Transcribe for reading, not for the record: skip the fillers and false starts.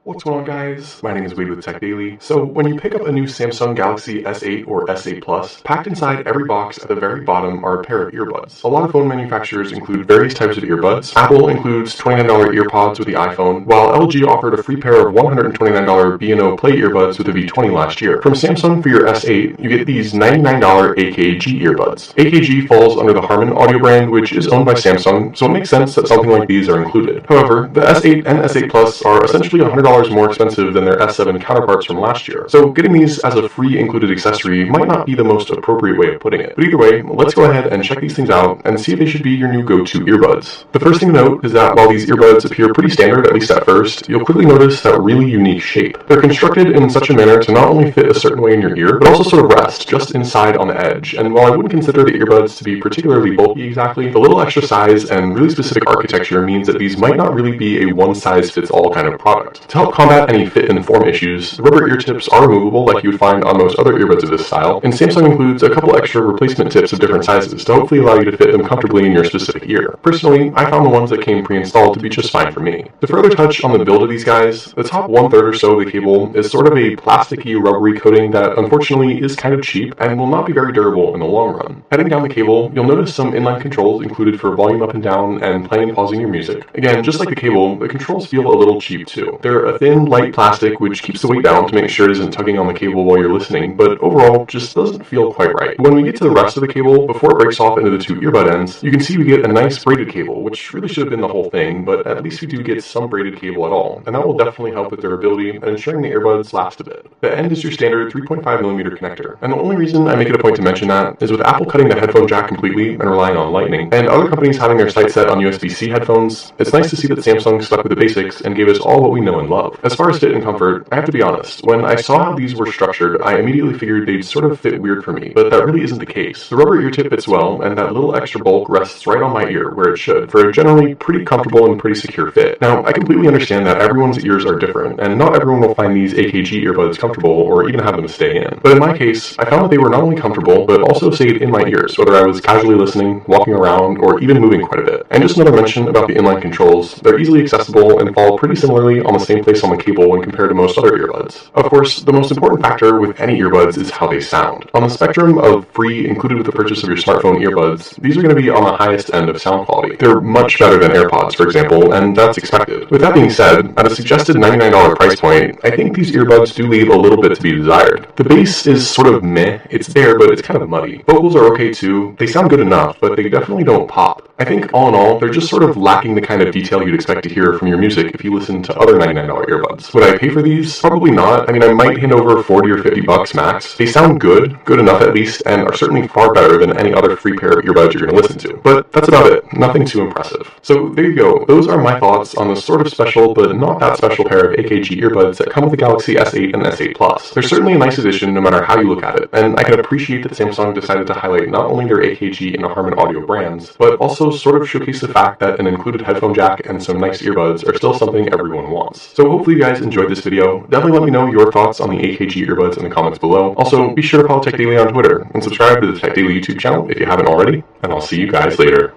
What's going on, guys? My name is Wade with Tech Daily. So when you pick up a new Samsung Galaxy S8 or S8 Plus, packed inside every box at the very bottom are a pair of earbuds. A lot of phone manufacturers include various types of earbuds. Apple includes $29 earpods with the iPhone, while LG offered a free pair of $129 B&O Play earbuds with the V20 last year. From Samsung for your S8, you get these $99 AKG earbuds. AKG falls under the Harman audio brand, which is owned by Samsung, so it makes sense that something like these are included. However, the S8 and S8 Plus are essentially $100 more expensive than their S7 counterparts from last year. So getting these as a free included accessory might not be the most appropriate way of putting it. But either way, let's go ahead and check these things out and see if they should be your new go-to earbuds. The first thing to note is that while these earbuds appear pretty standard, at least at first, you'll quickly notice that really unique shape. They're constructed in such a manner to not only fit a certain way in your ear, but also sort of rest just inside on the edge. And while I wouldn't consider the earbuds to be particularly bulky exactly, the little extra size and really specific architecture means that these might not really be a one-size-fits-all kind of product. To help combat any fit and form issues, the rubber ear tips are removable like you would find on most other earbuds of this style, and Samsung includes a couple extra replacement tips of different sizes to hopefully allow you to fit them comfortably in your specific ear. Personally, I found the ones that came pre-installed to be just fine for me. To further touch on the build of these guys, the top 1/3 or so of the cable is sort of a plasticky, rubbery coating that unfortunately is kind of cheap and will not be very durable in the long run. Heading down the cable, you'll notice some inline controls included for volume up and down and playing and pausing your music. Again, just like the cable, the controls feel a little cheap too. They're a thin, light plastic which keeps the weight down to make sure it isn't tugging on the cable while you're listening, but overall just doesn't feel quite right. When we get to the rest of the cable, before it breaks off into the two earbud ends, you can see we get a nice braided cable, which really should have been the whole thing, but at least we do get some braided cable at all, and that will definitely help with durability and ensuring the earbuds last a bit. The end is your standard 3.5mm connector, and the only reason I make it a point to mention that is with Apple cutting the headphone jack completely and relying on Lightning, and other companies having their sights set on USB-C headphones, it's nice to see that Samsung stuck with the basics and gave us all what we know and love. As far as fit and comfort, I have to be honest, when I saw how these were structured, I immediately figured they'd sort of fit weird for me, but that really isn't the case. The rubber ear tip fits well, and that little extra bulk rests right on my ear, where it should, for a generally pretty comfortable and pretty secure fit. Now, I completely understand that everyone's ears are different, and not everyone will find these AKG earbuds comfortable or even have them stay in. But in my case, I found that they were not only comfortable, but also stayed in my ears, whether I was casually listening, walking around, or even moving quite a bit. And just another mention about the inline controls, they're easily accessible and fall pretty similarly on the same place on the cable when compared to most other earbuds. Of course, the most important factor with any earbuds is how they sound. On the spectrum of free included with the purchase of your smartphone earbuds, these are going to be on the highest end of sound quality. They're much better than AirPods, for example, and that's expected. With that being said, at a suggested $99 price point, I think these earbuds do leave a little bit to be desired. The bass is sort of meh, it's there, but it's kind of muddy. Vocals are okay too, they sound good enough, but they definitely don't pop. I think all in all, they're just sort of lacking the kind of detail you'd expect to hear from your music if you listen to other $99 earbuds. Would I pay for these? Probably not. I mean, I might hand over 40 or 50 bucks max. They sound good enough at least, and are certainly far better than any other free pair of earbuds you're going to listen to. But that's about it. Nothing too impressive. So there you go. Those are my thoughts on the sort of special, but not that special pair of AKG earbuds that come with the Galaxy S8 and S8 Plus. They're certainly a nice addition no matter how you look at it, and I can appreciate that Samsung decided to highlight not only their AKG and Harman audio brands, but also sort of showcase the fact that an included headphone jack and some nice earbuds are still something everyone wants. So hopefully you guys enjoyed this video. Definitely let me know your thoughts on the AKG earbuds in the comments below. Also, be sure to follow Tech Daily on Twitter and subscribe to the Tech Daily YouTube channel if you haven't already, and I'll see you guys later.